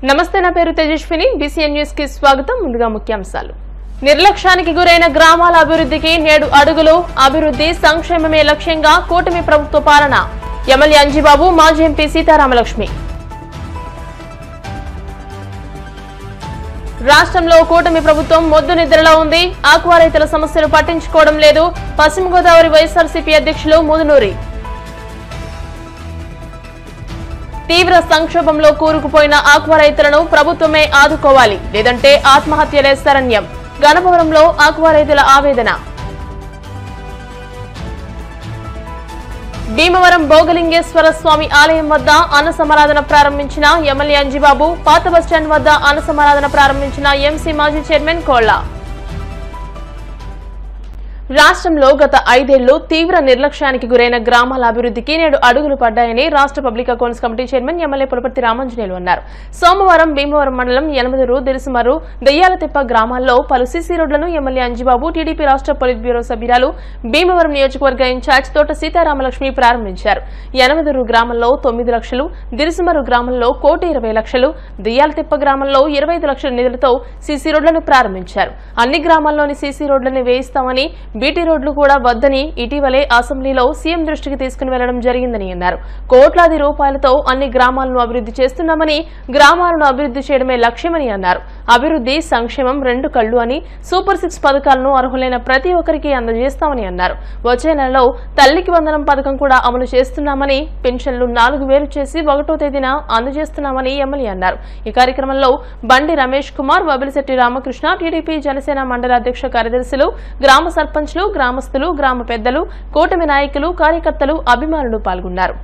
నమస్తే, నా పేరు తేజస్విని. బీసీఎన్ న్యూస్ కి స్వాగతం. ముందుగా ముఖ్యాంశాలు. నిర్లక్ష్యానికి గురైన గ్రామాల అభివృద్ధికి నేడు అడుగులు. అభివృద్ధి సంక్షేమమే లక్ష్యంగా కూటమి ప్రభుత్వ పాలన. ఎమ్మెల్యే అంజిబాబు, మాజీ ఎంపీ సీతారామలక్ష్మి. రాష్ట్రంలో కూటమి ప్రభుత్వం మొద్దు నిద్రలో ఉంది. ఆక్వా రైతుల సమస్యలు పట్టించుకోవడం లేదు. పశ్చిమ గోదావరి వైఎస్ఆర్సీపీ అధ్యక్షులు ముదునూరి. తీవ్ర సంక్షోభంలో కూరుకుపోయిన ఆక్వా రైతులను ప్రభుత్వమే ఆదుకోవాలి, లేదంటే ఆత్మహత్యలే శరణ్యం. గణపవరంలో ఆక్వా రైతుల ఆవేదన. భీమవరం భోగలింగేశ్వర స్వామి ఆలయం వద్ద అన్న సమారాధన ప్రారంభించిన ఎమ్మెల్యే అంజిబాబు. పాత బస్టాండ్ వద్ద అన్న సమారాధన ప్రారంభించిన ఎంసీ మాజీ చైర్మన్ కోళ్ల. రాష్ట్రంలో గత 5 ఏళ్లు తీవ్ర నిర్లక్ష్యానికి గురైన గ్రామాల అభివృద్ధికి నేడు అడుగులు పడ్డాయని రాష్ట్ర public accounts committee chairman MLA Pulaparthi Ramanjaneyulu అన్నారు. సోమవారం భీమవరం మండలం యనమదురు, దిరిసుమర్రు, దెయ్యాలతిప్ప గ్రామాల్లో పలు సీసీ రోడ్లను ఎమ్మెల్యే అంజిబాబు, టీడీపీ రాష్ట్ర పొలిట్ బ్యూరో సభ్యురాలు, భీమవరం నియోజకవర్గ ఇన్ఛార్జ్ తోట సీతారామలక్ష్మి ప్రారంభించారు. యనమదురు గ్రామంలో 9 లక్షలు, దిరిసుమర్రు గ్రామంలో 1,20,00,000, దెయ్యాలతిప్ప గ్రామంలో 25 లక్షల నిధులతో సీసీ రోడ్లను ప్రారంభించారు. అన్ని గ్రామాల్లోని సీసీ రోడ్లను వేయిస్తామని, బీటీ రోడ్లు కూడా వద్దని ఇటీవలే అసెంబ్లీలో సీఎం దృష్టికి తీసుకుని వెళ్లడం జరిగిందని అన్నారు. కోట్లాది రూపాయలతో అన్ని గ్రామాలను అభివృద్ధి చేస్తున్నామని, గ్రామాలను అభివృద్ధి చేయడమే లక్ష్యమని అన్నారు. అభివృద్ధి, సంక్షేమం 2 కళ్లు అని, సూపర్ 6 పథకాలను అర్హులైన ప్రతి ఒక్కరికి అందజేస్తామని అన్నారు. వచ్చే నెలలో తల్లికి వందనం పథకం కూడా అమలు చేస్తున్నామని, పెన్షన్లు 4,000 చేసి 1వ తేదీన అందజేస్తున్నామని ఎమ్మెల్యే అన్నారు. ఈ కార్యక్రమంలో బండి రమేష్ కుమార్, వబిలిశెట్టి రామకృష్ణ, టీడీపీ జనసేన మండల అధ్యక్ష కార్యదర్శులు, గ్రామ సర్పంచ్లు, గ్రామస్తులు, గ్రామ పెద్దలు, కూటమి నాయకులు, కార్యకర్తలు, అభిమానులు పాల్గొన్నారు.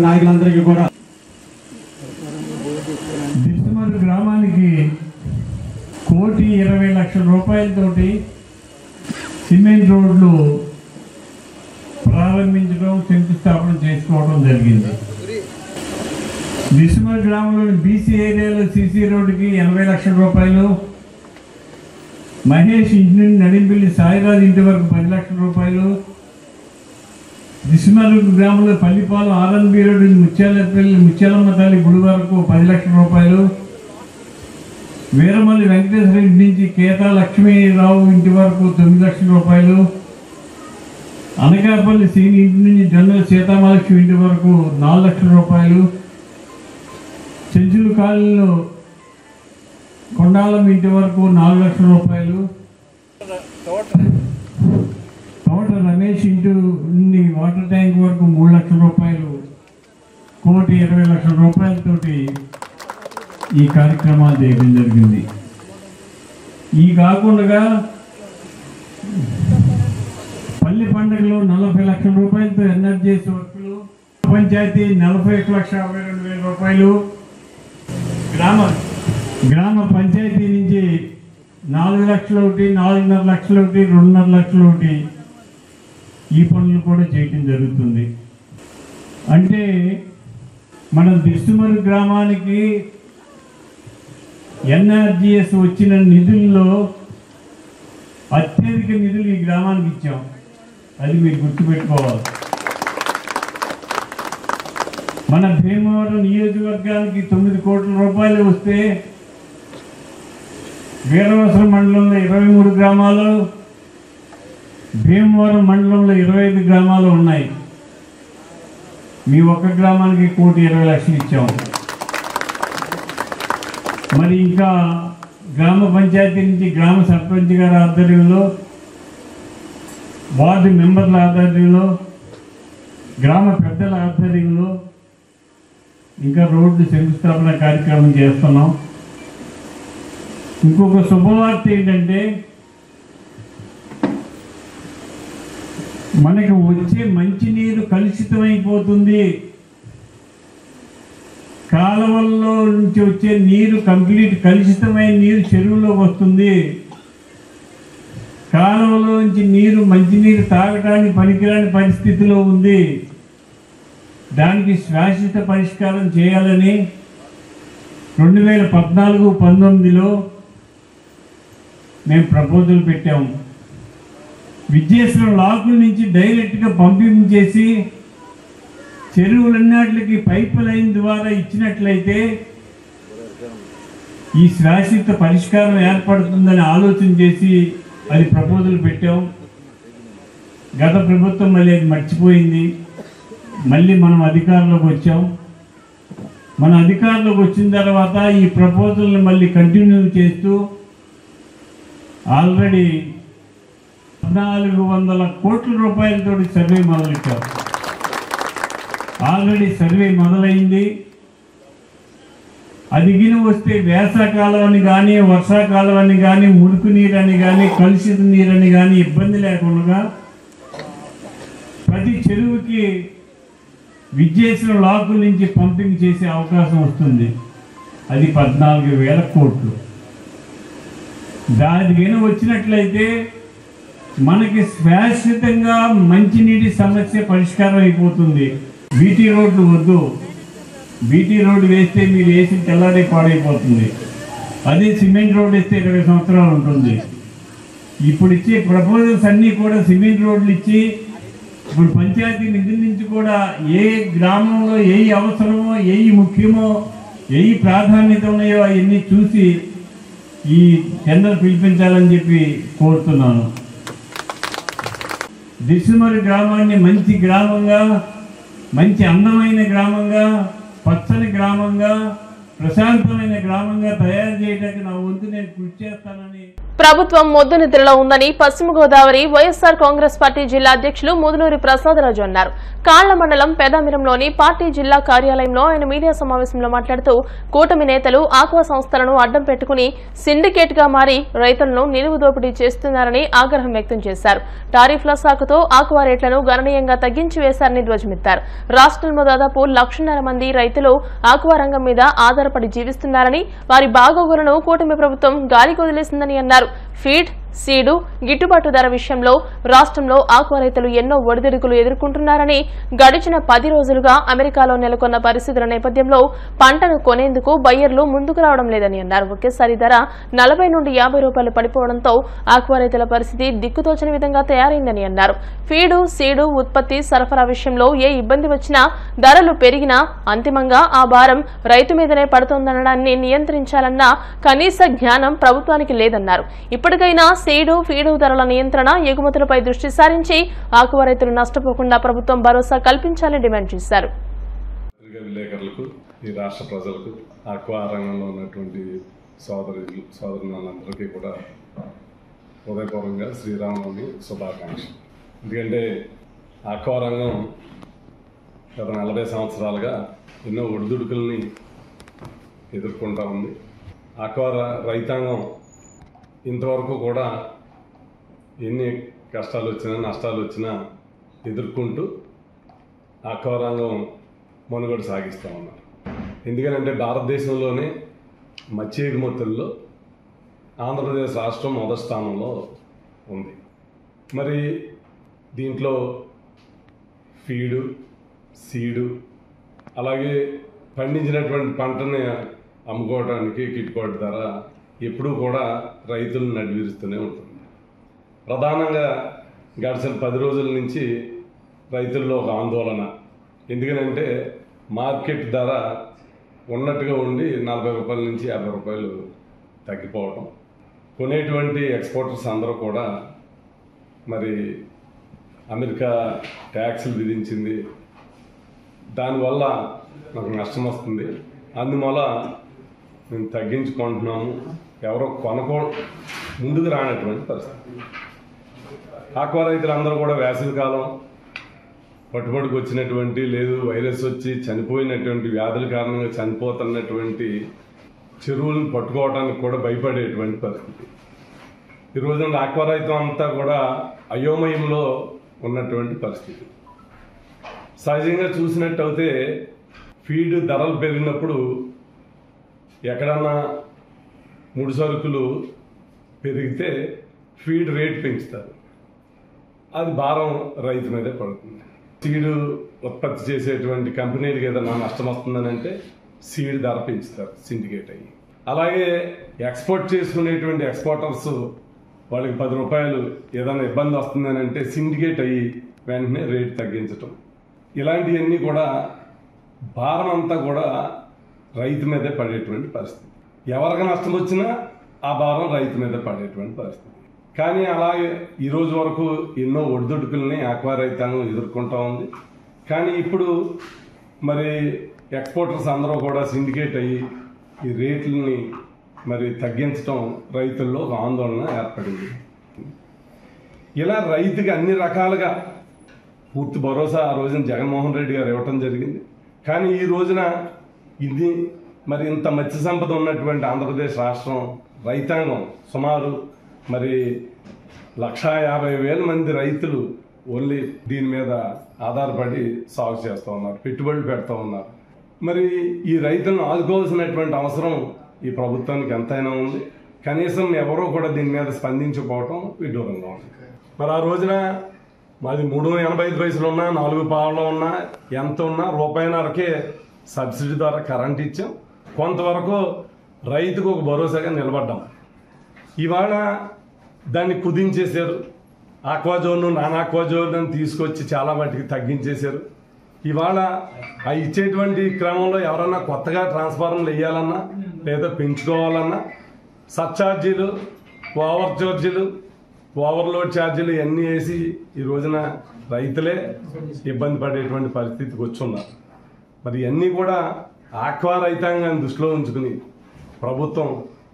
నాయకులందరికీ కూడా దిరిసుమర్రు గ్రామానికి 1,20,00,000 రూపాయలతోటి సిమెంట్ రోడ్లు ప్రారంభించడం, శంకుస్థాపన చేసుకోవడం జరిగింది. దిరిసుమర్రు గ్రామంలోని బీసీ ఏరియాలో సీసీ రోడ్డుకి 80 లక్షల రూపాయలు, మహేష్ ఇంటి నుండి నడింపల్లి సాయిరాజు ఇంటి వరకు 10 లక్షల రూపాయలు, దిరిసుమర్రు గ్రామంలో పల్లిపాలెం ఆర్ఎన్బి రోడ్డు ముత్యాలమ్మ తల్లి గుడి వరకు 10 లక్షల రూపాయలు, వీరమల్లి వెంకటేశ్వర ఇంటి నుంచి కేతా లక్ష్మీరావు ఇంటి వరకు 9 లక్షల రూపాయలు, అనకాపల్లి సీని ఇంటి నుంచి జొన్నల సీతామలక్ష్మి ఇంటి వరకు 4 లక్షల రూపాయలు, చెంచులు కాలనీలో కొండాలం ఇంటి వరకు 4 లక్షల రూపాయలు, తోట రమేష్ ఇంటి నుండి వాటర్ ట్యాంక్ వరకు 3 లక్షల రూపాయలు, 1,20,00,000 రూపాయలతోటి ఈ కార్యక్రమాలు చేయడం జరిగింది. ఈ కాకుండా పండుగలో 40 లక్షల రూపాయలతో ఎన్ఆర్జీఎస్ వర్కులు, పంచాయతీ 41,52,000 రూపాయలు, గ్రామ పంచాయతీ నుంచి 4 లక్షలు ఒకటి, 4.5 లక్షలు ఒకటి, 2.5 లక్షలు ఒకటి ఈ పనులు కూడా చేయటం జరుగుతుంది. అంటే మన దిస్తుమరు గ్రామానికి ఎన్ఆర్జీఎస్ వచ్చిన నిధుల్లో అత్యధిక నిధులు ఈ గ్రామానికి ఇచ్చాం. అది మీరు గుర్తుపెట్టుకోవాలి. మన భీమవరం నియోజకవర్గానికి 9 కోట్ల రూపాయలు వస్తే వీరవసరం మండలంలో 23 గ్రామాలు, భీమవరం మండలంలో 25 గ్రామాలు ఉన్నాయి. మీ ఒక్క గ్రామానికి 1,20,00,000 ఇచ్చాం. మరి ఇంకా గ్రామ పంచాయతీ నుంచి గ్రామ సర్పంచ్ గారి ఆధ్వర్యంలో, వార్డు మెంబర్ల ఆధ్వర్యంలో, గ్రామ పెద్దల ఆధ్వర్యంలో ఇంకా రోడ్డు శంకుస్థాపన కార్యక్రమం చేస్తున్నాం. ఇంకొక శుభవార్త ఏంటంటే మనకి వచ్చే మంచినీరు కలుషితమైపోతుంది. కాలువల్లో నుంచి వచ్చే నీరు కంప్లీట్ కలుషితమైన నీరు చెరువులోకి వస్తుంది. కాలువలో నుంచి నీరు మంచినీరు తాగడానికి పనికిరాని పరిస్థితిలో ఉంది. దానికి శాశ్వత పరిష్కారం చేయాలని 2014-19లో మేము ప్రపోజల్ పెట్టాము. విద్యేశ్వరం లాకుల నుంచి డైరెక్ట్గా పంపింగ్ చేసి చెరువులన్నిటికి పైప్ లైన్ ద్వారా ఇచ్చినట్లయితే ఈ శాశ్వత పరిష్కారం ఏర్పడుతుందని ఆలోచన చేసి అది ప్రపోజల్ పెట్టాం. గత ప్రభుత్వం మళ్ళీ అది మర్చిపోయింది. మళ్ళీ మనం అధికారంలోకి వచ్చాం. మన అధికారంలోకి వచ్చిన తర్వాత ఈ ప్రపోజల్ని మళ్ళీ కంటిన్యూ చేస్తూ ఆల్రెడీ 1400 కోట్ల రూపాయలతో సర్వే మొదలెట్టాం. ఆల్రెడీ సర్వే మొదలైంది. అది వస్తే వేసవకాలం అని కానీ, వర్షాకాలం అని కానీ, మురికి నీరని కానీ, కలుషిత నీరని కానీ ఇబ్బంది లేకుండా ప్రతి చెరువుకి విద్యేశ్వరం లాకుల నుంచి పంపింగ్ చేసే అవకాశం వస్తుంది. అది 14,000 కోట్లు. దానికి వచ్చినట్లయితే మనకి శాశ్వతంగా మంచినీటి సమస్య పరిష్కారం అయిపోతుంది. బీటీ రోడ్లు వద్దు. బీటీ రోడ్డు వేస్తే మీరు వేసి తెల్లారే పాడైపోతుంది. అదే సిమెంట్ రోడ్ వేస్తే 20 సంవత్సరాలు ఉంటుంది. ఇప్పుడు ఇచ్చే ప్రపోజల్స్ అన్నీ కూడా సిమెంట్ రోడ్లు ఇచ్చి ఇప్పుడు పంచాయతీ నిధుల నుంచి కూడా ఏ గ్రామంలో ఏ అవసరమో, ఏ ముఖ్యమో, ఏ ప్రాధాన్యత ఉన్నాయో అవన్నీ చూసి ఈ టెండర్ పిలిపించాలని చెప్పి కోరుతున్నాను. దిశమరి గ్రామాన్ని మంచి గ్రామంగా, మంచి అందమైన గ్రామంగా, పచ్చని గ్రామంగా, ప్రశాంతమైన గ్రామంగా తయారు చేయడానికి నా వంతు నేను కృషి చేస్తానని. ప్రభుత్వం మొద్దు నిద్రలో ఉందని పశ్చిమ గోదావరి వైఎస్ఆర్ కాంగ్రెస్ పార్టీ జిల్లా అధ్యక్షులు ముదునూరి ప్రసాదరాజు అన్నారు. కాళ్ల మండలం పెదామిరంలోని పార్టీ జిల్లా కార్యాలయంలో ఆయన మీడియా సమావేశంలో మాట్లాడుతూ కూటమి నేతలు ఆక్వా సంస్థలను అడ్డం పెట్టుకుని సిండికేట్ గా మారి రైతులను నిలువు దోపిడీ చేస్తున్నారని ఆగ్రహం వ్యక్తం చేశారు. టారిఫ్ల సాకుతో ఆక్వా రేట్లను గణనీయంగా తగ్గించి వేశారని ధ్వజమెత్తారు. రాష్ట్రంలో దాదాపు 1,00,000 మంది రైతులు ఆక్వా రంగం మీద ఆధారపడి జీవిస్తున్నారని, వారి బాగోగులను కూటమి ప్రభుత్వం గాలికి వదిలేసిందని అన్నారు. ఫీడ్, సీడు, గిట్టుబాటు ధర విషయంలో రాష్ట్రంలో ఆక్వా రైతులు ఎన్నో ఒడిదుడుకులు ఎదుర్కొంటున్నారని, గడిచిన 10 రోజులుగా అమెరికాలో నెలకొన్న పరిస్థితుల నేపథ్యంలో పంటను కొనేందుకు బయ్యర్లు ముందుకు రావడం లేదని అన్నారు. ఒకేసారి ధర 40 నుండి 50 రూపాయలు పడిపోవడంతో ఆక్వా రైతుల పరిస్థితి దిక్కుతోచని విధంగా తయారైందని అన్నారు. ఫీడు, సీడు ఉత్పత్తి సరఫరా విషయంలో ఏ ఇబ్బంది వచ్చినా, ధరలు పెరిగినా అంతిమంగా ఆ భారం రైతు మీదనే పడుతోందనడాన్ని నియంత్రించాలన్న కనీస జ్ఞానం ప్రభుత్వానికి లేదన్నారు. ఇప్పటికైనా సీడు, ఫీడు ధరల నియంత్రణ, ఎగుమతులపై దృష్టి సారించి ఆక్వా రైతులు నష్టపోకుండా ప్రభుత్వం భరోసా కల్పించాలని డిమాండ్ చేశారు. విలేకరులకు, ఈ రాష్ట్ర ప్రజలకు, ఆక్వా రంగంలో ఉన్నటువంటి సోదరులందరికీ కూడా హృదయపూర్వకంగా శ్రీరామనవమి శుభాకాంక్షలు. ఎందుకంటే ఆక్వా రంగం గత 40 సంవత్సరాలుగా ఎన్నో ఒడిదుడుకుల్ని ఎదుర్కొంటూ ఉంది. ఆక్వా రైతాంగం ఇంతవరకు కూడా ఎన్ని కష్టాలు వచ్చినా నష్టాలు వచ్చినా ఎదుర్కొంటూ ఆక్వా రంగం మనుగడ సాగిస్తూ ఉన్నారు. ఎందుకంటే భారతదేశంలోనే మత్స్య ఎగుమతుల్లో ఆంధ్రప్రదేశ్ రాష్ట్రం మొదటి స్థానంలో ఉంది. మరి దీంట్లో ఫీడు, సీడు, అలాగే పండించినటువంటి పంటని అమ్ముకోవడానికి గిట్టుబాటు ధర ఎప్పుడూ కూడా రైతులను నడిపిస్తూనే ఉంటుంది. ప్రధానంగా గడిచిన 10 రోజుల నుంచి రైతుల్లో ఒక ఆందోళన. ఎందుకనంటే మార్కెట్ ధర ఉన్నట్టుగా ఉండి 40 రూపాయల నుంచి 50 రూపాయలు తగ్గిపోవడం. కొనేటువంటి ఎక్స్పోర్టర్స్ అందరూ కూడా మరి అమెరికా ట్యాక్సులు విధించింది, దానివల్ల నాకు నష్టం వస్తుంది, అందువల్ల మేము తగ్గించుకుంటున్నాము, ఎవరో ముందుకు రానటువంటి పరిస్థితి. ఆక్వా రైతులందరూ కూడా వేసవికాలం పట్టుబడికి వచ్చినటువంటి లేదు వైరస్ వచ్చి చనిపోయినటువంటి వ్యాధుల కారణంగా చనిపోతున్నటువంటి చెరువులను పట్టుకోవడానికి కూడా భయపడేటువంటి పరిస్థితి. ఈ రోజున ఆక్వా రైతు అంతా కూడా అయోమయంలో ఉన్నటువంటి పరిస్థితి. సహజంగా చూసినట్టయితే ఫీడ్ ధరలు పెరిగినప్పుడు ఎక్కడన్నా ముడి సరుకులు పెరిగితే ఫీడ్ రేట్ పెంచుతారు, అది భారం రైతు మీదే పడుతుంది. సీడు ఉత్పత్తి చేసేటువంటి కంపెనీలకు ఏదైనా నష్టం వస్తుందని అంటే సీడ్ ధర పెంచుతారు సిండికేట్ అయ్యి. అలాగే ఎక్స్పోర్ట్ చేసుకునేటువంటి ఎక్స్పోర్టర్స్ వాళ్ళకి 10 రూపాయలు ఏదైనా ఇబ్బంది వస్తుందని అంటే సిండికేట్ అయ్యి వెంటనే రేటు తగ్గించటం, ఇలాంటివన్నీ కూడా భారం అంతా కూడా రైతు మీదే పడేటువంటి పరిస్థితి. ఎవరికి నష్టం వచ్చినా ఆ భారం రైతు మీద పడేటువంటి పరిస్థితి. కానీ అలాగే ఈరోజు వరకు ఎన్నో ఒడిదుడుకుల్ని ఆక్వా రైతాంగం ఎదుర్కొంటూ ఉంది. కానీ ఇప్పుడు మరి ఎక్స్పోర్టర్స్ అందరూ కూడా సిండికేట్ అయ్యి ఈ రేట్లని మరి తగ్గించడం రైతుల్లో ఒక ఆందోళన ఏర్పడింది. ఇలా రైతుకి అన్ని రకాలుగా పూర్తి భరోసా ఆ రోజున జగన్మోహన్ రెడ్డి గారు ఇవ్వటం జరిగింది. కానీ ఈ రోజున ఇది మరి ఇంత మత్స్య సంపద ఉన్నటువంటి ఆంధ్రప్రదేశ్ రాష్ట్రం రైతాంగం సుమారు మరి 150,000 మంది రైతులు ఓన్లీ దీని మీద ఆధారపడి సాగు చేస్తూ ఉన్నారు, పెట్టుబడులు పెడుతూ ఉన్నారు. మరి ఈ రైతులను ఆదుకోవాల్సినటువంటి అవసరం ఈ ప్రభుత్వానికి ఎంతైనా ఉంది. కనీసం ఎవరో కూడా దీని మీద స్పందించకపోవటం విడ్డూరంగా ఉంది. మరి ఆ రోజున మాది 3.85 ఉన్నా 4 పావులో ఉన్నా ఎంత ఉన్నా ₹1.5కే సబ్సిడీ ద్వారా కరెంట్ ఇచ్చాం. కొంతవరకు రైతుకు ఒక భరోసాగా నిలబడ్డాం. ఇవాళ దాన్ని కుదించేశారు. ఆక్వాజోన్ నాన్ ఆక్వాజోన్ అని తీసుకొచ్చి చాలా వాటికి తగ్గించేశారు. ఇవాళ ఆ ఇచ్చేటువంటి క్రమంలో ఎవరన్నా కొత్తగా ట్రాన్స్ఫార్మర్లు వేయాలన్నా లేదా పెంచుకోవాలన్నా సర్ఛార్జీలు, ఓవర్ ఛార్జీలు, ఓవర్లోడ్ ఛార్జీలు ఇవన్నీ వేసి ఈ రోజున రైతులే ఇబ్బంది పడేటువంటి పరిస్థితికి వచ్చున్నారు. మరి ఇవన్నీ కూడా ఆక్వా రైతాంగాన్ని దృష్టిలో ఉంచుకుని ప్రభుత్వం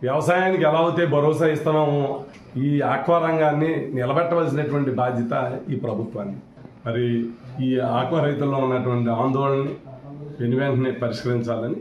వ్యవసాయానికి ఎలా అయితే భరోసా ఇస్తున్నామో ఈ ఆక్వా రంగాన్ని నిలబెట్టవలసినటువంటి బాధ్యత ఈ ప్రభుత్వాన్ని. మరి ఈ ఆక్వా రైతుల్లో ఉన్నటువంటి ఆందోళనని వెంటనే పరిష్కరించాలని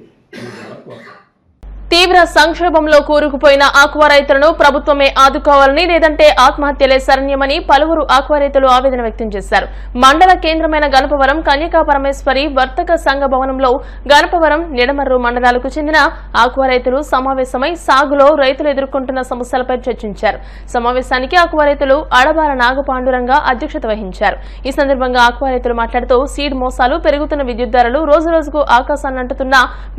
తీవ్ర సంక్షోభంలో కూరుకుపోయిన ఆక్వా రైతులను ప్రభుత్వమే ఆదుకోవాలని, లేదంటే ఆత్మహత్యలే శరణ్యమని పలువురు ఆక్వా రైతులు ఆవేదన వ్యక్తం చేశారు. మండల కేంద్రమైన గణపవరం కన్యకా పరమేశ్వరి వర్తక సంఘ భవనంలో గణపవరం, నిడమర్రు మండలాలకు చెందిన ఆక్వా రైతులు సమావేశమై సాగులో రైతులు ఎదుర్కొంటున్న సమస్యలపై చర్చించారు. సమావేశానికి ఆక్వా రైతులు అడబాల నాగపాండురంగ అధ్యక్షత వహించారు. ఈ సందర్భంగా ఆక్వా రైతులు మాట్లాడుతూ సీడ్ మోసాలు, పెరుగుతున్న విద్యుత్ ధరలు, రోజురోజుకు ఆకాశాన్నంటుతున్న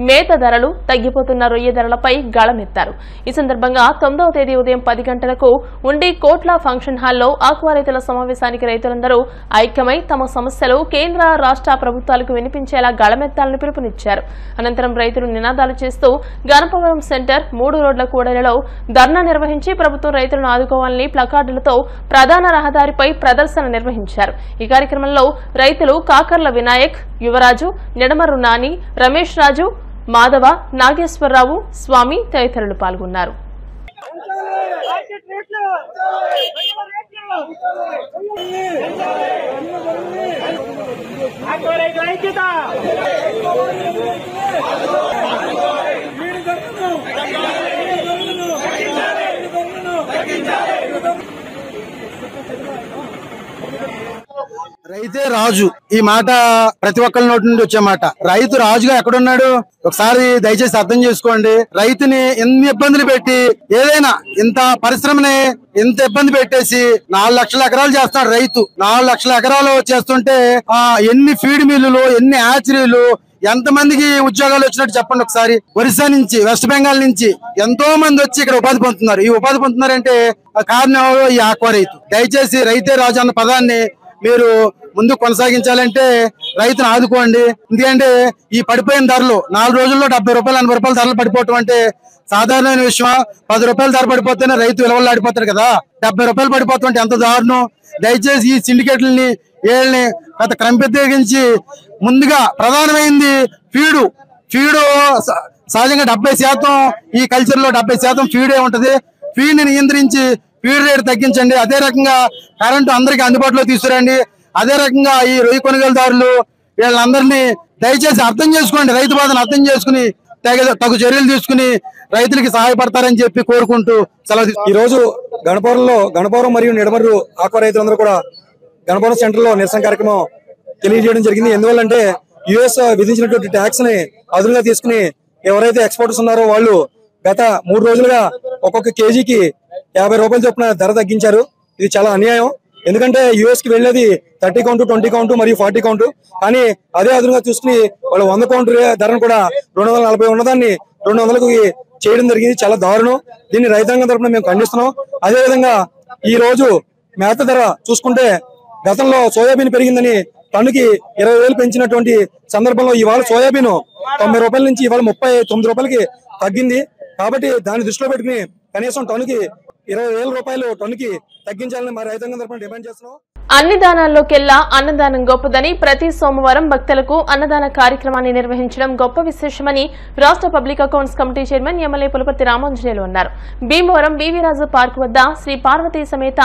మేత ధరలు, తగ్గిపోతున్న రొయ్య ధరలపై గళమెత్తారు. ఈ సందర్భంగా 9వ తేదీ ఉదయం 10 గంటలకు ఉండి కోట్ల ఫంక్షన్ హాల్లో ఆక్వా రైతుల సమావేశానికి రైతులందరూ ఐక్యమై తమ సమస్యలు కేంద్ర రాష్ట్ర ప్రభుత్వాలకు వినిపించేలా గళమెత్తాలని పిలుపునిచ్చారు. అనంతరం రైతులు నినాదాలు చేస్తూ గణపవరం సెంటర్ 3 రోడ్ల కూడలిలో ధర్నా నిర్వహించి ప్రభుత్వం రైతులను ఆదుకోవాలని ప్లకార్డులతో ప్రధాన రహదారిపై ప్రదర్శన నిర్వహించారు. ఈ కార్యక్రమంలో రైతులు కాకర్ల వినాయక్, యువరాజు, నిడమర్రు నాని, రమేష్ రాజు, మాధవ, నాగేశ్వరరావు, స్వామి తదితరులు పాల్గొన్నారు. రైతే రాజు ఈ మాట ప్రతి ఒక్కరి నోటి నుండి వచ్చే మాట. రైతు రాజుగా ఎక్కడున్నాడు ఒకసారి దయచేసి అర్థం చేసుకోండి. రైతుని ఎన్ని ఇబ్బందులు పెట్టి ఏదైనా ఇంత పరిశ్రమని ఇంత ఇబ్బంది పెట్టేసి 4 లక్షల ఎకరాలు చేస్తాడు రైతు. 4 లక్షల ఎకరాలు చేస్తుంటే ఎన్ని ఫీడ్ మిల్లులు, ఎన్ని హ్యాచరీలు, ఎంత మందికి ఉద్యోగాలు వచ్చినట్టు చెప్పండి ఒకసారి. ఒరిస్సా నుంచి, వెస్ట్ బెంగాల్ నుంచి ఎంతో మంది వచ్చి ఇక్కడ ఉపాధి పొందుతున్నారు. ఈ ఉపాధి పొందుతున్నారంటే కారణం ఈ ఆక్వా రైతు. దయచేసి రైతే రాజు అన్న పదాన్ని మీరు ముందు కొనసాగించాలంటే రైతును ఆదుకోండి. ఎందుకంటే ఈ పడిపోయిన ధరలు 4 రోజుల్లో 70 రూపాయలు 80 రూపాయల ధరలు పడిపోవటం అంటే సాధారణమైన విషయం. 10 రూపాయల ధర పడిపోతేనే రైతు విలువలాడిపోతాడు కదా, 70 రూపాయలు పడిపోతాం అంటే ఎంత దారుణం. దయచేసి ఈ సిండికేట్లని వీళ్ళని గత క్రమబద్ధీకరించి ముందుగా ప్రధానమైంది ఫీడు సహజంగా 70% ఈ కల్చర్ లో 70% ఫీడే ఉంటది. ఫీడ్ ని నియంత్రించి ఫీడ్ రేట్ తగ్గించండి. అదే రకంగా కరెంటు అందరికి అందుబాటులో తీసుకురండి. అదే రకంగా ఈ రొయ్య కొనుగోలుదారులు వీళ్ళందరినీ దయచేసి అర్థం చేసుకోండి. రైతు బాధను అర్థం చేసుకుని తగు చర్యలు తీసుకుని రైతులకి సహాయపడతారని చెప్పి కోరుకుంటూ సెలవు. ఈ రోజు గణపవరం మరియు నిడమర్రు ఆక్వా రైతులందరూ కూడా గణపవరం సెంటర్ లో నిరసన కార్యక్రమం తెలియజేయడం జరిగింది. ఎందువల్లంటే యుఎస్ విధించినటువంటి ట్యాక్స్ ని అదునుగా తీసుకుని ఎవరైతే ఎక్స్పోర్టర్స్ ఉన్నారో వాళ్ళు గత 3 రోజులుగా ఒక్కొక్క కేజీకి 50 రూపాయల చొప్పున ధర తగ్గించారు. ఇది చాలా అన్యాయం. ఎందుకంటే యుఎస్ కి వెళ్ళేది 30 కౌంట్, 20 కౌంట్ మరియు 40 కౌంట్. కానీ అదే అదునుగా చూసుకుని వాళ్ళు 100 కౌంట్ ధరను కూడా 240 ఉన్నదాన్ని 200కు చేయడం జరిగింది. చాలా దారుణం. దీన్ని రైతాంగం తరఫున మేము ఖండిస్తున్నాం. అదేవిధంగా ఈ రోజు మేత ధర చూసుకుంటే గతంలో సోయాబీన్ పెరిగిందని టన్నుకి 20,000 పెంచినటువంటి సందర్భంలో ఇవాళ సోయాబీన్ 90 రూపాయల నుంచి ఇవాళ 39 రూపాయలకి తగ్గింది. కాబట్టి దాన్ని దృష్టిలో పెట్టుకుని కనీసం టన్నుకి 20,000 రూపాయలు టన్నుకి తగ్గించాలని మా రైతాంగం తరఫున డిమాండ్ చేస్తున్నాం. అన్ని దానాల్లోకెల్లా అన్నదానం గొప్పదని ప్రతి సోమవారం భక్తులకు అన్నదాన కార్యక్రమాన్ని నిర్వహించడం గొప్ప విశేషమని రాష్ట్ర public accounts committee chairman MLA Pulaparthi Ramanjaneyulu అన్నారు. భీమవరం బీవీరాజు పార్క్ వద్ద శ్రీ పార్వతీ సమేత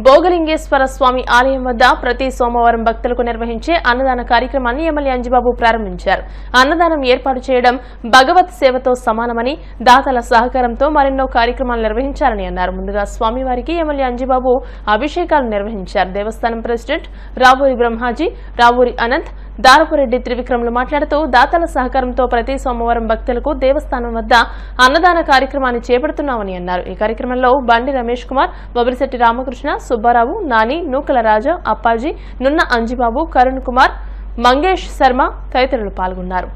భోగలింగేశ్వర స్వామి ఆలయం వద్ద ప్రతి సోమవారం భక్తులకు నిర్వహించే అన్నదాన కార్యక్రమాన్ని ఎమ్మెల్యే అంజిబాబు ప్రారంభించారు. అన్నదానం ఏర్పాటు చేయడం భగవత్ సేవతో సమానమని, దాతల సహకారంతో మరెన్నో కార్యక్రమాలు నిర్వహించాలని అన్నారు. ముందుగా స్వామివారికి ఎమ్మెల్యే అంజిబాబు అభిషేకాలు నిర్వహించారు. దేవస్థానం ప్రెసిడెంట్ రావూరి బ్రహ్మాజీ, రావూరి అనంత్, దారపురెడ్డి త్రివిక్రమలు మాట్లాడుతూ దాతల సహకారంతో ప్రతి సోమవారం భక్తులకు దేవస్థానం వద్ద అన్నదాన కార్యక్రమాన్ని చేపడుతున్నామని అన్నారు. ఈ కార్యక్రమంలో బండి రమేష్ కుమార్, బొబిరిశెట్టి రామకృష్ణ, సుబ్బారావు, నాని, నూకల రాజా, అప్పాజీ, నున్న అంజిబాబు, కరుణ్ కుమార్, మంగేష్ శర్మ తదితరులు పాల్గొన్నారు.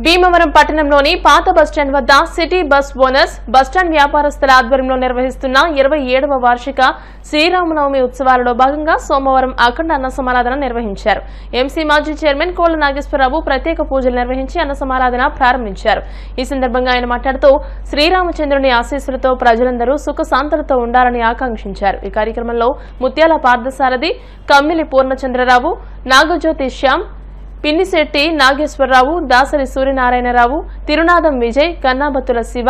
భీమవరం పట్టణంలోని పాత బస్టాండ్ వద్ద సిటీ బస్ ఓనర్స్, బస్టాండ్ వ్యాపారస్తుల ఆధ్వర్యంలో నిర్వహిస్తున్న 27వ వార్షిక శ్రీరామనవమి ఉత్సవాలలో భాగంగా సోమవారం అఖండ అన్న సమారాధన నిర్వహించారు. ఎంసీ మాజీ చైర్మన్ కోళ్ల నాగేశ్వరరావు ప్రత్యేక పూజలు నిర్వహించి అన్న సమారాధన ప్రారంభించారు. ఈ సందర్భంగా ఆయన మాట్లాడుతూ శ్రీరామచంద్రుని ఆశీస్సులతో ప్రజలందరూ సుఖశాంతులతో ఉండాలని ఆకాంక్షించారు. ఈ కార్యక్రమంలో ముత్యాల పార్థసారథి, కమ్మిలి పూర్ణచంద్రరావు, నాగజ్యోతి శ్యామ్, పిన్నిశెట్టి నాగేశ్వరరావు, దాసరి సూర్యనారాయణరావు, తిరునాదం విజయ్, కన్నాబత్తుల శివ,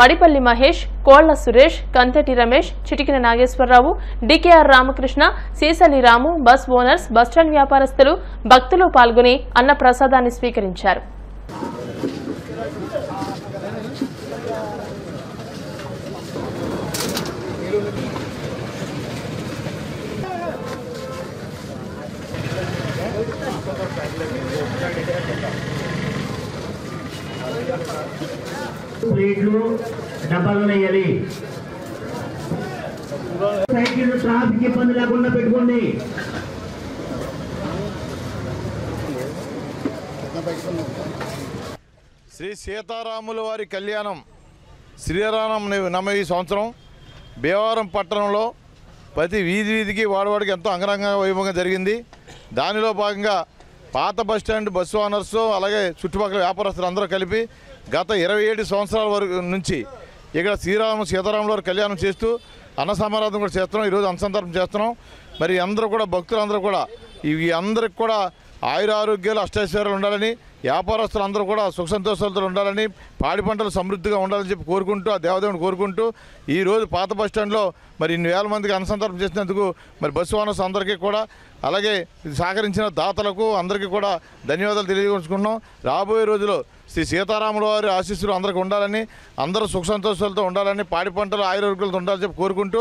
మడిపల్లి మహేష్, కోళ్ల సురేష్, కంతటి రమేష్, చిటికిన నాగేశ్వరరావు, డికేఆర్ రామకృష్ణ, సీసలి రాము, బస్ ఓనర్స్, బస్టాండ్ వ్యాపారస్తులు, భక్తులు పాల్గొని అన్న ప్రసాదాన్ని స్వీకరించారు. ప్లేట్లు డబ్బాలు వేయాలి. సైకిల్ ట్రాఫిక్ ఇబ్బంది లేకుండా పెట్టుకోండి. శ్రీ సీతారాముల వారి కళ్యాణం శ్రీరామనవమి సంవత్సరం భీమవరం పట్టణంలో ప్రతి వీధికి వాడవాడికి ఎంతో అంగరంగ వైభవంగా జరిగింది. దానిలో భాగంగా పాత బస్టాండ్ బస్సు ఓనర్స్ అలాగే చుట్టుపక్కల వ్యాపారస్తులు అందరూ కలిపి గత 27 సంవత్సరాల వరకు నుంచి ఇక్కడ సీతారాముల వారి కళ్యాణం చేస్తూ అన్న సమారాధన కూడా చేస్తున్నాం. ఈరోజు అన్నసంతర్పణ చేస్తున్నాం. మరి అందరూ కూడా భక్తులందరూ కూడా ఇవి అందరికి కూడా ఆయురారోగ్యాలు అష్టైశ్వర్యాలు ఉండాలని, వ్యాపారస్తులు అందరూ కూడా సుఖ సంతోషాలతో ఉండాలని, పాడి పంటలు సమృద్ధిగా ఉండాలని చెప్పి కోరుకుంటూ ఆ దేవదేవుని కోరుకుంటూ ఈరోజు పాత బస్టాండ్లో మరి ఇన్ని వేల మందికి అన్నసంతర్పణ చేసినందుకు మరి బస్సు ఓనర్స్ అందరికీ కూడా అలాగే ఇది సహకరించిన దాతలకు అందరికీ కూడా ధన్యవాదాలు తెలియజేసుకుంటున్నాం. రాబోయే రోజుల్లో శ్రీ సీతారాముల వారి ఆశీస్సులు అందరికీ ఉండాలని, అందరూ సుఖ సంతోషాలతో ఉండాలని, పాడి పంటలు ఆయుర్వేదాలతో ఉండాలని చెప్పి కోరుకుంటూ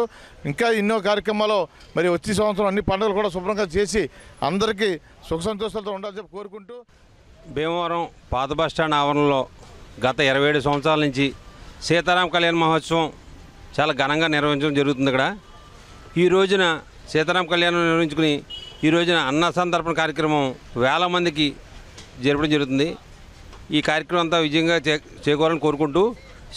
ఇంకా ఎన్నో కార్యక్రమాలు మరి వచ్చే సంవత్సరం అన్ని పండుగలు కూడా శుభ్రంగా చేసి అందరికీ సుఖ సంతోషాలతో ఉండాలని చెప్పి కోరుకుంటూ భీమవరం పాత బస్టాండ్ ఆవరణలో గత 27 సంవత్సరాల నుంచి సీతారామ కళ్యాణ మహోత్సవం చాలా ఘనంగా నిర్వహించడం జరుగుతుంది. ఇక్కడ ఈ రోజున సీతారామ కళ్యాణం నిర్వహించుకుని ఈ రోజున అన్న సంతర్పణ కార్యక్రమం వేల మందికి జరపడం జరుగుతుంది. ఈ కార్యక్రమం అంతా విజయంగా చేకూరాలని కోరుకుంటూ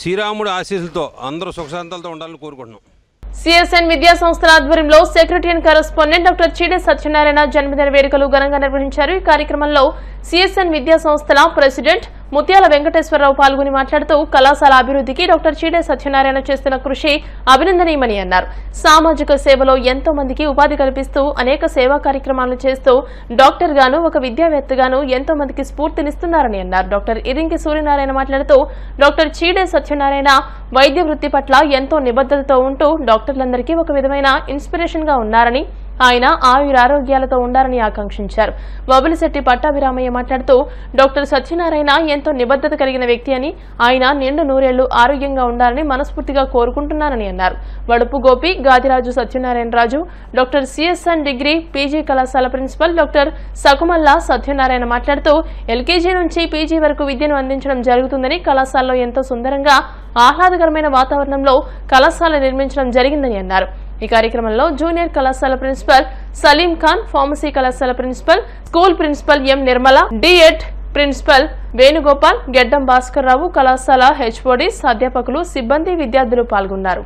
శ్రీరాముడి ఆశీస్సులతో అందరూ సుఖశాంతాలతో ఉండాలని కోరుకుంటున్నాం. సిఎస్ఎన్ విద్యా సంస్థల ఆధ్వర్యంలో secretary and correspondent doctor Cheede Satyanarayana జన్మదిన వేడుకలు ఘనంగా నిర్వహించారు. ఈ కార్యక్రమంలో సిఎస్ఎన్ విద్యా సంస్థల ప్రెసిడెంట్ ముత్యాల వెంకటేశ్వరరావు పాల్గొని మాట్లాడుతూ కళాశాల అభివృద్ధికి డాక్టర్ చీడే సత్యనారాయణ చేస్తున్న కృషి అభినందనీయమని అన్నారు. సామాజిక సేవలో ఎంతో మందికి ఉపాధి కల్పిస్తూ అనేక సేవా కార్యక్రమాలను చేస్తూ డాక్టర్ గాను ఒక విద్యావేత్తగాను ఎంతో మందికి స్ఫూర్తినిస్తున్నారని అన్నారు. డాక్టర్ ఇరింకి సూర్యనారాయణ మాట్లాడుతూ డాక్టర్ చీడే సత్యనారాయణ వైద్య వృత్తి పట్ల ఎంతో నిబద్ధతతో ఉంటూ డాక్టర్లందరికీ ఒక విధమైన ఇన్స్పిరేషన్ గా ఉన్నారని, ఆయన ఆయురారోగ్యాలతో ఉండాలని ఆకాంక్షించారు. వబులిశెట్టి పట్టాభిరామయ్య మాట్లాడుతూ డాక్టర్ సత్యనారాయణ ఎంతో నిబద్ధత కలిగిన వ్యక్తి అని, ఆయన నిండు నూరేళ్లు ఆరోగ్యంగా ఉండాలని మనస్ఫూర్తిగా కోరుకుంటున్నానని అన్నారు. వడుపు Gopi, Gadiraju Satyanarayana Raju, doctor CSN degree PG కళాశాల ప్రిన్సిపల్ డాక్టర్ సకుమల్లా సత్యనారాయణ మాట్లాడుతూ ఎల్కేజీ నుంచి పీజీ వరకు విద్యను అందించడం జరుగుతుందని, కళాశాలలో ఎంతో సుందరంగా ఆహ్లాదకరమైన వాతావరణంలో కళాశాల నిర్మించడం జరిగిందని అన్నారు. ఈ కార్యక్రమంలో జూనియర్ కళాశాల ప్రిన్సిపల్ సలీం ఖాన్, ఫార్మసీ కళాశాల principal, school principal M Nirmala, D Ed principal Venugopal, Geddam Bhaskar రావు, కళాశాల హెచ్ఓడీస్, అధ్యాపకులు, సిబ్బంది, విద్యార్థులు పాల్గొన్నారు.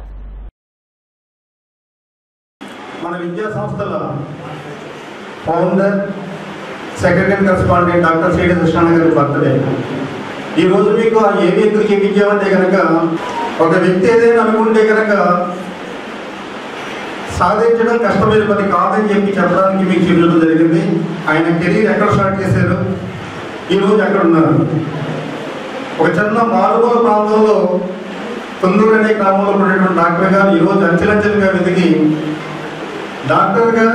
మన విద్యా సంస్థల founder secretary and correspondent doctor Cheede Satyanarayana గారి బర్త్డే. ఈ రోజు మీకు ఆ ఏవి ఎందుకు చూపించామంటే కనుక ఒక వ్యక్తి ఏదైనా అనుకుంటే కనుక సాధించడం కష్టమైన పని కాదని చెప్పడానికి మీకు చూపించడం జరిగింది. ఆయన కెరీర్ ఎక్కడ స్టార్ట్ చేశారు, ఈరోజు ఎక్కడ ఉన్నారు. ఒక చిన్న మారుమూల ప్రాంతంలో కుందూరు అనే గ్రామంలో ఉన్నటువంటి డాక్టర్ గారు ఈరోజు అంచెలంచెలుగా వెతికి డాక్టర్గా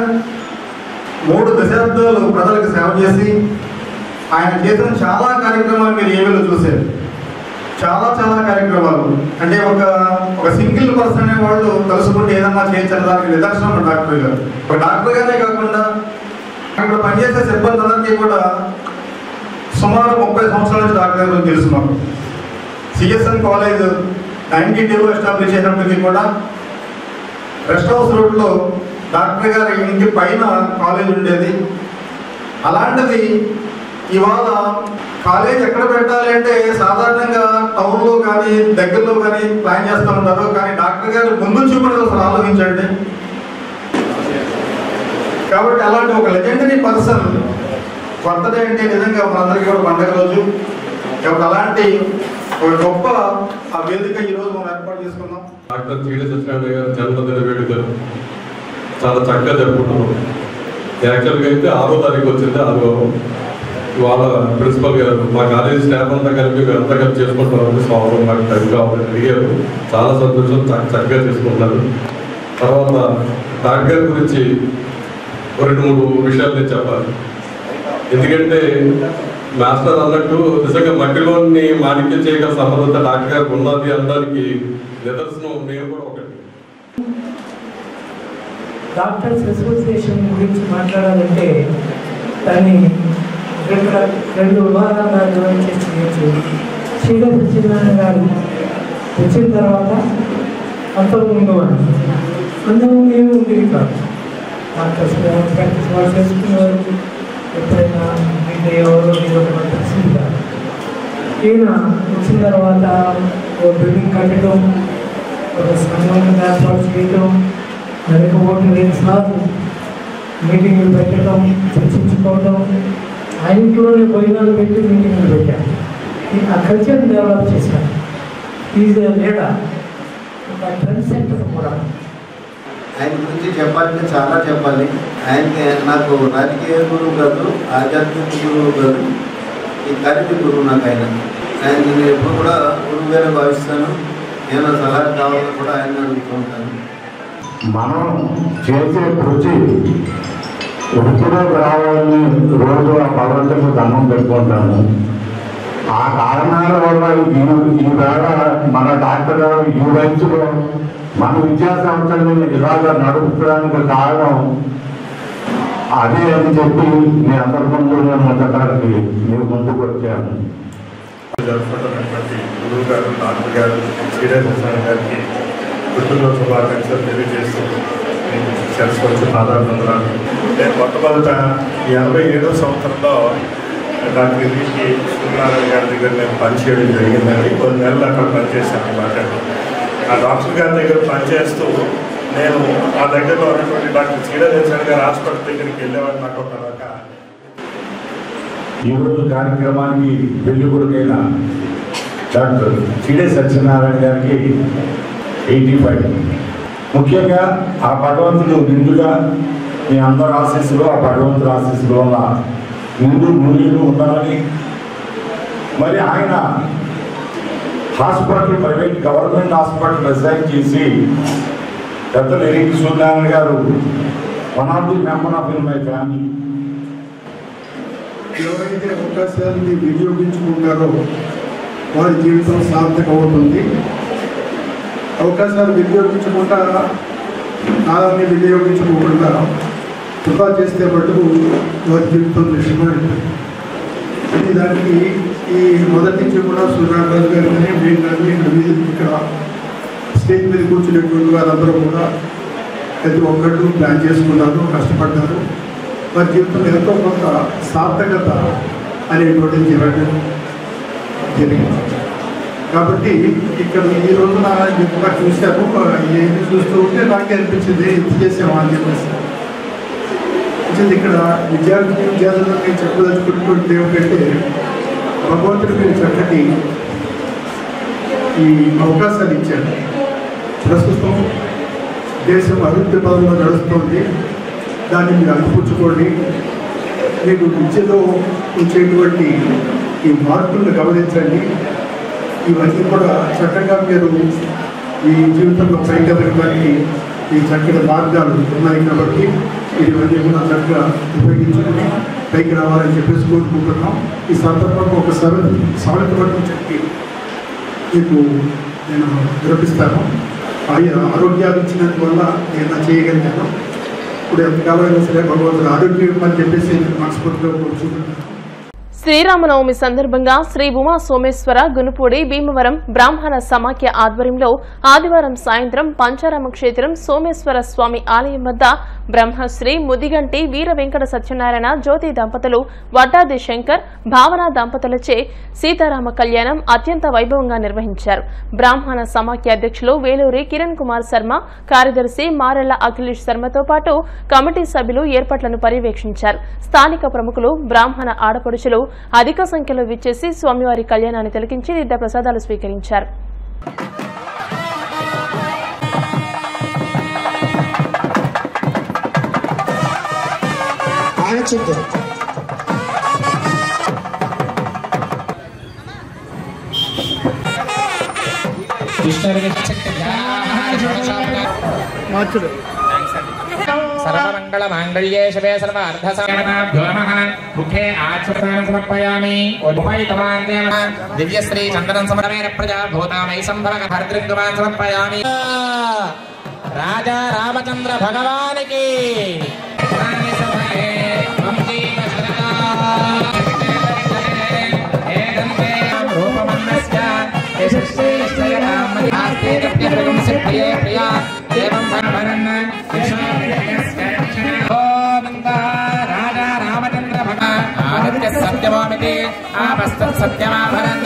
3 దశాబ్దాలు ప్రజలకు సేవ చేసి ఆయన చేసిన చాలా కార్యక్రమాలు మీరు ఏమేలో చూశారు. చాలా కార్యక్రమాలు అంటే ఒక సింగిల్ పర్సన్ అనే వాళ్ళు కలుసుకుంటే ఏదన్నా చేయించడానికి నిదర్శనం డాక్టర్ గారు. ఒక డాక్టర్ గానే కాకుండా అక్కడ పనిచేసే సిబ్బంది అందరికీ కూడా సుమారు 30 సంవత్సరాల నుంచి డాక్టర్ గారు తెలుసుకున్నాం. సిఎస్ఎన్ కాలేజ్ 92 ఎస్టాబ్లిష్ అయినప్పటికీ కూడా రెస్ట్ హౌస్ రోడ్లో డాక్టర్ గారి ఇంటి పైన కాలేజ్ ఉండేది. అలాంటిది ఇవాళ కాలేజ్ ఎక్కడ పెట్టాలి అంటే సాధారణంగా టౌన్లో కానీ దగ్గరలో కానీ ప్లాన్ చేస్తూ ఉంటారు. కానీ డాక్టర్ గారు ముందు చూపుడు అసలు ఆలోచించండి. కాబట్టి అలాంటి ఒక లెజెండరీ పర్సన్ బర్త్డే అంటే నిజంగా మనందరికీ కూడా పండుగ రోజు. కాబట్టి అలాంటి ఒక గొప్ప ఆ వేదిక ఈరోజు మనం ఏర్పాటు చేసుకున్నాం. డాక్టర్ చీడే సత్యనారాయణ గారు జన్మదిన వేడుకలు చాలా చక్కగా జరుపుకుంటున్నాం. యాక్చువల్గా అయితే 6వ తారీఖు వచ్చింది ఆదివారం. వాళ్ళ ప్రిన్సిపల్ గారు మా కాలేజీ స్టాఫ్ అంతా కలిపి అంతా కలిపి చేసుకుంటున్నాం. సోమవారం నాకు టైం కావాలని అడిగారు. చాలా సంతోషం, చక్కగా చేసుకుంటున్నారు. తర్వాత డాక్టర్ గారి గురించి 2-3 విషయాలు నేను చెప్పాలి. ఎందుకంటే మాస్టర్ అన్నట్టు నిజంగా మట్టిలోని మాణిక్యం చేయగల సమర్థత డాక్టర్ గారికి ఉన్నది అనడానికి నిదర్శనం మేము కూడా ఒకటి. డాక్టర్స్ అసోసియేషన్ గురించి మాట్లాడాలంటే దాన్ని 2 విభాగాలుగా డివైడ్ చేసి చేయొచ్చు. చీడే సత్యనారాయణ గారు వచ్చిన తర్వాత అంతకుముందు ఏమి ఉండేది కాదు. డాక్టర్స్ ప్రాక్టీస్ వాళ్ళు చేసుకునేవారు. ఎప్పుడైనా వీళ్ళు ఎవరో తెలిసింది కాదు. ఈయన వచ్చిన తర్వాత ఓ బిల్డింగ్ కట్టడం, ఒక సంఘం ఏర్పాటు చేయడం, అనేక సార్లు మీటింగ్లు పెట్టడం, చర్చించుకోవడం, ఆ ఇంట్లోనే భోజనాలు పెట్టి మీటింగ్లు పెట్టారు. ఆ కల్చర్ని డెవలప్ చేశారు. ఈజ్ లీడర్, ఒక ట్రెండ్ సెంటర్ కూడా. ఆయన గురించి చెప్పాలంటే చాలా చెప్పాలి. ఆయనకి నాకు రాజకీయ గురువు కాదు, ఆధ్యాత్మిక గురువు కాదు, ఈ కార్మిక గురువు నాకు ఆయన. నేను ఎప్పుడు కూడా గురువుగానే భావిస్తాను. ఏమైనా సలహా కావాలని కూడా ఆయన అడుగుతూ ఉంటాను. మనం చేసే కృషి వృత్తిలోకి రావాలని రోజు ఆ భగవంతుడికి దండం పెట్టుకుంటాము. ఆ కారణాల వల్ల ఈవేళ మన డాక్టర్ గారు ఈ వయసులో మన విద్యా సంస్థలను ఇలాగా నడుపుకోవడానికి కారణం అదే అని చెప్పి మీ అందరి ముందు నేను ఉండటానికి మీరు ముందుకు వచ్చాను. జరుపుకుంటున్నటువంటి గురువు గారు, డాక్టర్ గారు, శ్రీరామ గారికి పుట్టినరోజు శుభాకాంక్షలు తెలియజేస్తూ తెలుసుకోవచ్చు పాదాభివందనాలు. నేను మొట్టమొదట 87వ సంవత్సరంలో డాక్టర్ వీకి సూర్యనారాయణ గారి దగ్గర నేను పనిచేయడం జరిగిందండి. కొన్ని నెలలు అక్కడ పనిచేశాను అన్నమాట. ఆ డాక్టర్ గారి దగ్గర పనిచేస్తూ నేను ఆ దగ్గరలో ఉన్నటువంటి డాక్టర్ శ్రీరామ గారి హాస్పిటల్ దగ్గరికి వెళ్ళేవాడు. నాకు ఒక రక ఈరోజు కార్యక్రమానికి పెళ్లి కొడుకైన డాక్టర్ సిడే సత్యనారాయణ గారికి 85. ముఖ్యంగా ఆ భగవంతుడు నిండుగా మీ అందరి ఆశీస్సులు, ఆ భగవంతుడు ఆశీస్సులు వల్ల నిండు నూనెలు ఉండాలని, మరి ఆయన hospital private government hospital resign చేసి పెద్దలు ఎరిగి సూర్యనారాయణ గారు one of the member of in my family. ఎవరైతే అవకాశాన్ని వినియోగించుకుంటారో వారి జీవితం సార్థకం అవుతుంది. అవకాశాలు వినియోగించకుండా కాలాన్ని వినియోగించుకోకుండా వృధా చేస్తే మటుకు వారి జీవితం నిష్ఠమైంది. దానికి ఈ మొదటి నుంచి కూడా సూర్యనారాయణ గారు కానీ మేము కానీ ఇక్కడ స్టేజ్ మీద కూర్చునేటువంటి వారందరూ కూడా ప్రతి ఒక్కళ్ళు ప్లాన్ చేసుకున్నారు, కష్టపడ్డారు. వారి జీవితంలో ఎంతో కొంత సార్థకత అనేటువంటిది జరగడం జరిగింది. కాబట్టి ఇక్కడ ఈ రోజున ఎక్కువగా చూశాము. ఏమి చూస్తూ ఉంటే నాకే అనిపించింది ఎంత చేసామా అని చెప్పేసి. ఇక్కడ విద్యార్థులకు చెప్పదలుచుకున్నటువంటి ఏమిటంటే భగవంతుడు మీరు చక్కటి ఈ అవకాశాలు ఇచ్చారు. ప్రస్తుతం దేశం అభివృద్ధి పదంలో నడుస్తుంది. దాన్ని మీరు అందిపుచ్చుకోండి. మీరు విద్యలో వచ్చేటువంటి ఈ మార్పులను గమనించండి. ఇవన్నీ కూడా చక్కగా మీరు ఈ జీవితంలో పైకి ఎదగడానికి ఈ చక్కటి మార్గాలు ఉన్నాయి కాబట్టి ఇవన్నీ కూడా చక్కగా ఉపయోగించుకొని పైకి రావాలని చెప్పేసి కోరుకుంటున్నాం. ఈ సందర్భంగా ఒక సామెత పట్టు చెప్పి మీకు నేను విరపిస్తాను. ఆరోగ్యాలు ఇచ్చినందువల్ల ఏదైనా చేయగలిగాను. ఇప్పుడు ఎంతకాలమైనా సరే భగవంతుడు ఆరోగ్యం అని చెప్పేసి మనస్ఫూర్తిగా కోరుకుంటున్నాను. శ్రీరామనవమి సందర్భంగా శ్రీ ఉమా సోమేశ్వర గునుపూడి భీమవరం బ్రాహ్మణ సమాఖ్య ఆధ్వర్యంలో ఆదివారం సాయంత్రం పంచారామ క్షేత్రం సోమేశ్వర స్వామి ఆలయం వద్ద బ్రహ్మశ్రీ ముదిగంటి వీర వెంకట సత్యనారాయణ జ్యోతి దంపతులు, వడ్డాది శంకర్ భావన దంపతులచే సీతారామ కళ్యాణం అత్యంత వైభవంగా నిర్వహించారు. బ్రాహ్మణ సమాఖ్య అధ్యక్షులు వేలూరి కిరణ్ కుమార్ శర్మ, కార్యదర్శి మారెళ్ల అఖిలేష్ శర్మతో పాటు కమిటీ సభ్యులు ఏర్పాట్లను పర్యవేక్షించారు. స్థానిక ప్రముఖులు, బ్రాహ్మణ ఆడపడుచులు అధిక సంఖ్యలో విచ్చేసి స్వామివారి కళ్యాణాన్ని తిలకించి తీర్థ ప్రసాదాలు స్వీకరించారు. सर्वमंगल मांगल्ये शिवे सर्वार्थसाधनाभ्यो नमः। मुखे आचमनं समर्पयामि। उपैतमान्देव दिव्यश्री चंदनं समर्पयामि। प्रजा भूतामय संभवक भद्रंगवान् समर्पयामि। राजा रामचंद्र भगवान की राजा रामचंद्र भगवान आदित्य सत्यवामिति आपस्तत् सत्यमाभरन्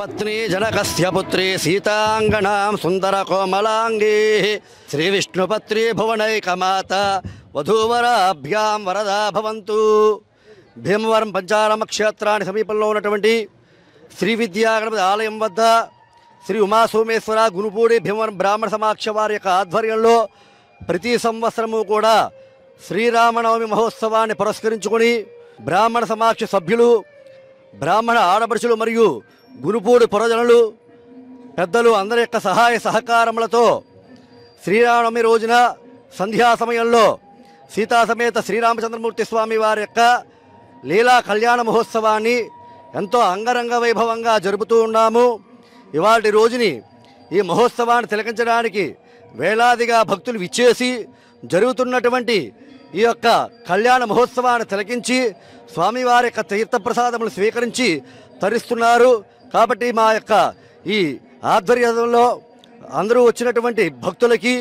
पत्नी जनकस्य पुत्री सीतांगणां सुंदर कोमलांगी श्री विष्णुपत्री भुवनैकमाता वधूवराभ्यां वरदा भवन्तु। భీమవరం పంచారామ క్షేత్రానికి సమీపంలో ఉన్నటువంటి శ్రీ విద్యాగణపతి ఆలయం వద్ద శ్రీ ఉమా సోమేశ్వర గునుపూడి భీమవరం బ్రాహ్మణ సమాఖ్య వారి యొక్క ఆధ్వర్యంలో ప్రతి సంవత్సరము కూడా శ్రీరామనవమి మహోత్సవాన్ని పురస్కరించుకొని బ్రాహ్మణ సమాక్ష సభ్యులు, బ్రాహ్మణ ఆడపడుచులు మరియు గురుపూడి పురజనులు, పెద్దలు అందరి యొక్క సహాయ సహకారములతో శ్రీరామనవమి రోజున సంధ్యా సమయంలో సీతాసమేత శ్రీరామచంద్రమూర్తి స్వామి వారి యొక్క లీలా కళ్యాణ మహోత్సవాన్ని ఎంతో అంగరంగ వైభవంగా జరుపుతూ ఉన్నాము. ఇవాటి రోజుని ఈ మహోత్సవాన్ని తిలకించడానికి వేలాదిగా భక్తులు విచ్చేసి జరుగుతున్నటువంటి ఈ యొక్క కళ్యాణ మహోత్సవాన్ని తిలకించి స్వామివారి యొక్క తీర్థప్రసాదములు స్వీకరించి తరిస్తున్నారు. కాబట్టి మా యొక్క ఈ ఆధ్వర్యంలో అందరూ వచ్చినటువంటి భక్తులకి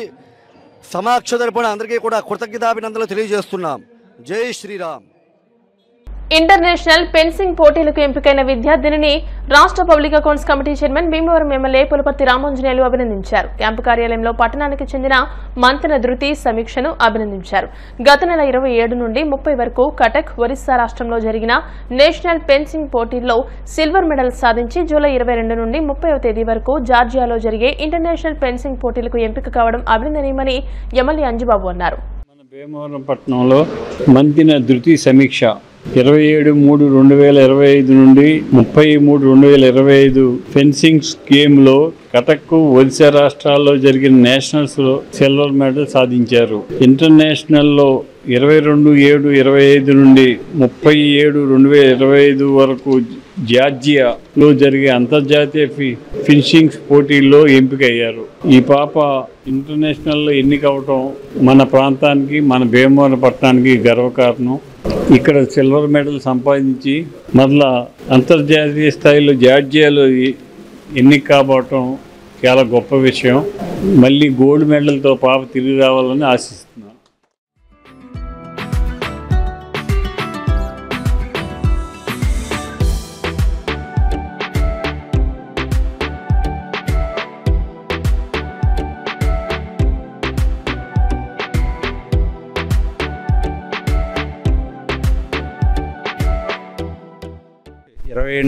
సమాక్ష తరపున అందరికీ కూడా కృతజ్ఞతాభినందనలు తెలియజేస్తున్నాం. జై శ్రీరామ్. ఇంటర్నేషనల్ ఫెన్సింగ్ పోటీలకు ఎంపికైన విద్యార్థినిని రాష్ట్ర public accounts committee chairman Bhimavaram MLA Pulaparthi Ramanjaneyulu అభినందించారు. క్యాంపు కార్యాలయంలో పట్టణానికి చెందిన మంతెన ధృతి సమీక్షను అభినందించారు. గత నెల 27 నుండి 30 వరకు కటక్, ఒరిస్సా రాష్ట్రంలో జరిగిన నేషనల్ ఫెన్సింగ్ పోటీల్లో సిల్వర్ మెడల్ సాధించి జూలై 22 నుండి 30వ తేదీ వరకు జార్జియాలో జరిగే ఇంటర్నేషనల్ ఫెన్సింగ్ పోటీలకు ఎంపిక కావడం అభినందనీయమని ఎమ్మెల్యే అంజిబాబు అన్నారు. భీమవరం పట్టణంలో మంతెన ధృతి సమీక్ష 27/3/2025 నుండి 30/3/2025 ఫెన్సింగ్ గేమ్లో కటక్, ఒరిస్సా రాష్ట్రాల్లో జరిగిన నేషనల్స్లో సిల్వర్ మెడల్ సాధించారు. ఇంటర్నేషనల్లో 22/7/25 నుండి 30/7/2025 వరకు జార్జియాలో జరిగే అంతర్జాతీయ ఫెన్సింగ్ పోటీల్లో ఎంపికయ్యారు. ఈ పాప ఇంటర్నేషనల్లో ఎన్నికవటం మన ప్రాంతానికి, మన భీమవరం పట్టణానికి గర్వకారణం. ఇక్కడ సిల్వర్ మెడల్ సంపాదించి మరలా అంతర్జాతీయ స్థాయిలో జార్జియాలో ఎన్నిక కాబోవటం చాలా గొప్ప విషయం. మళ్ళీ గోల్డ్ మెడల్తో పాప తిరిగి రావాలని ఆశిస్తున్నాను.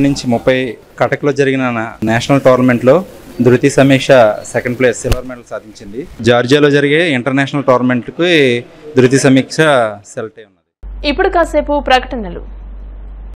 నుంచి 30 కటక్లో జరిగిన నేషనల్ టోర్నమెంట్లో ధృతి సమీక్ష సెకండ్ ప్లేస్ సిల్వర్ మెడల్ సాధించింది. జార్జియాలో జరిగే ఇంటర్నేషనల్ టోర్నమెంట్కి ధృతి సమీక్ష సెలెక్ట్ అయి ఉన్నది. ఇప్పుడు కాసేపు ప్రకటనలు.